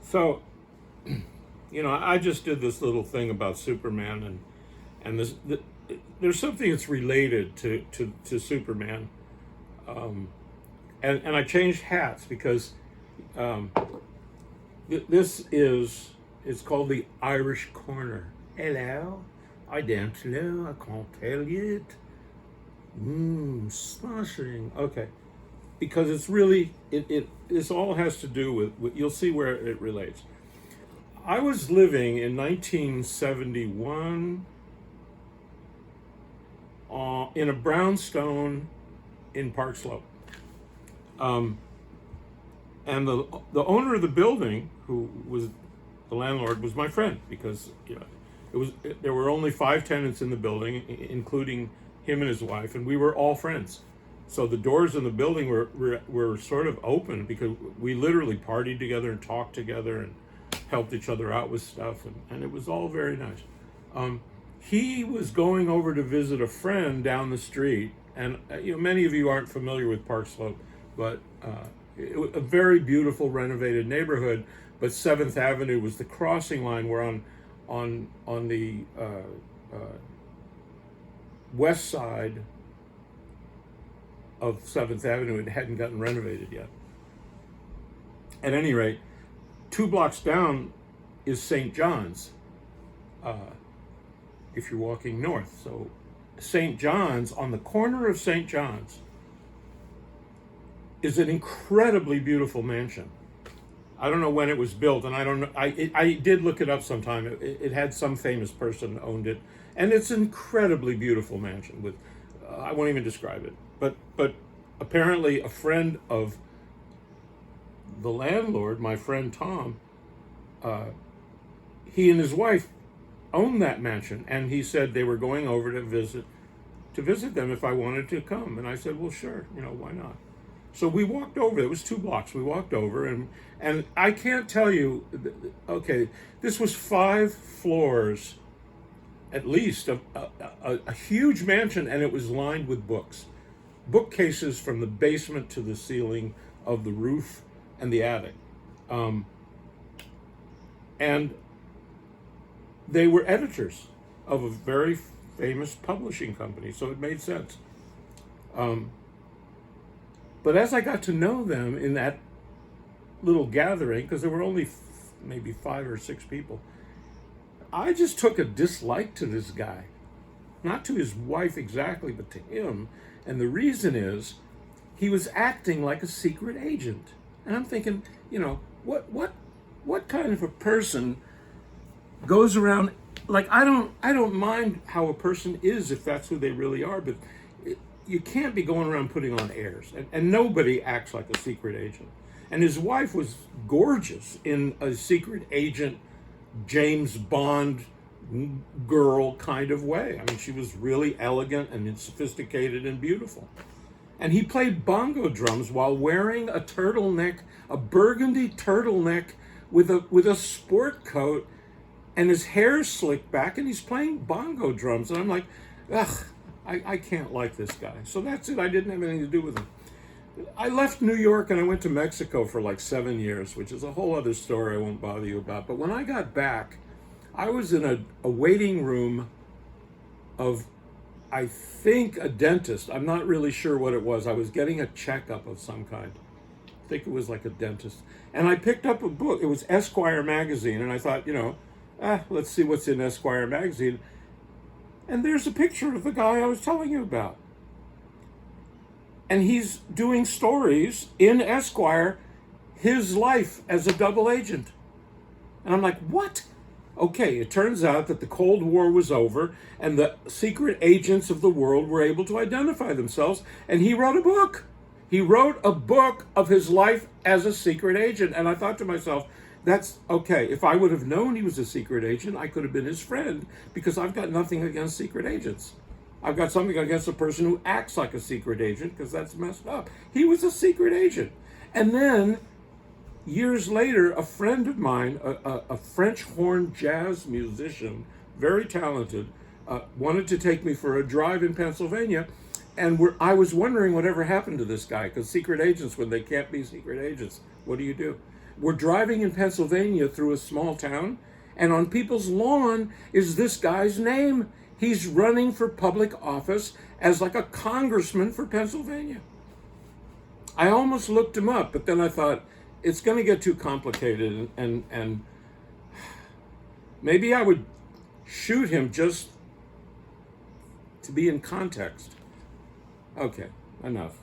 So, I just did this little thing about Superman, and there's something that's related to Superman, and I changed hats because um, this is it's called the Irish Corner. Hello, I don't know. I can't tell you it. Smashing. Okay, because it's really this all has to do with you'll see where it relates. I was living in 1971 in a brownstone in Park Slope. Um, and the owner of the building, who was the landlord, was my friend because there were only 5 tenants in the building, including him and his wife, and we were all friends. So the doors in the building were sort of open because we literally partied together and talked together and helped each other out with stuff, and it was all very nice. He was going over to visit a friend down the street, and many of you aren't familiar with Park Slope, but it was a very beautiful renovated neighborhood. But 7th Avenue was the crossing line where on the west side of 7th Avenue it hadn't gotten renovated yet. At any rate, 2 blocks down is St. John's, if you're walking north. So St. John's, on the corner of St. John's, is an incredibly beautiful mansion. I don't know when it was built, and I don't know. I did look it up sometime. It had some famous person owned it, and it's an incredibly beautiful mansion. With I won't even describe it, but apparently a friend of the landlord, my friend Tom, he and his wife owned that mansion, and he said they were going over to visit them if I wanted to come, and I said, well, sure, why not? So we walked over. It was 2 blocks. We walked over, and I can't tell you. Okay, this was 5 floors, at least, a huge mansion, and it was lined with books, bookcases from the basement to the ceiling of the roof and the attic, and they were editors of a very famous publishing company, so it made sense. But as I got to know them in that little gathering, because there were only maybe 5 or 6 people, I just took a dislike to this guy. Not to his wife exactly, but to him. And the reason is he was acting like a secret agent. And I'm thinking, what kind of a person goes around, like, I don't mind how a person is if that's who they really are, but you can't be going around putting on airs, and nobody acts like a secret agent. And his wife was gorgeous in a secret agent, James Bond girl kind of way. I mean, she was really elegant and sophisticated and beautiful. And he played bongo drums while wearing a turtleneck, a burgundy turtleneck with a sport coat, and his hair slicked back, and he's playing bongo drums. And I'm like, ugh, I can't like this guy. So that's it. I didn't have anything to do with him. I left New York and I went to Mexico for like 7 years, which is a whole other story I won't bother you about. But when I got back, I was in a waiting room of, I think, a dentist. I'm not really sure what it was. I was getting a checkup of some kind. I think it was like a dentist. And I picked up a book. It was Esquire magazine. And I thought, let's see what's in Esquire magazine. And there's a picture of the guy I was telling you about. And he's doing stories in Esquire, his life as a double agent. And I'm like, what? Okay, it turns out that the Cold War was over and the secret agents of the world were able to identify themselves, and he wrote a book. He wrote a book of his life as a secret agent. And I thought to myself, that's okay. If I would have known he was a secret agent, I could have been his friend, because I've got nothing against secret agents. I've got something against a person who acts like a secret agent, because that's messed up. He was a secret agent. And then, years later, a friend of mine, a French horn jazz musician, very talented, wanted to take me for a drive in Pennsylvania. And I was wondering whatever happened to this guy, because secret agents, when they can't be secret agents, what do you do? we're driving in Pennsylvania through a small town, and on people's lawn is this guy's name. He's running for public office as like a congressman for Pennsylvania. I almost looked him up, but then I thought it's going to get too complicated, and maybe I would shoot him just to be in context. Okay, enough.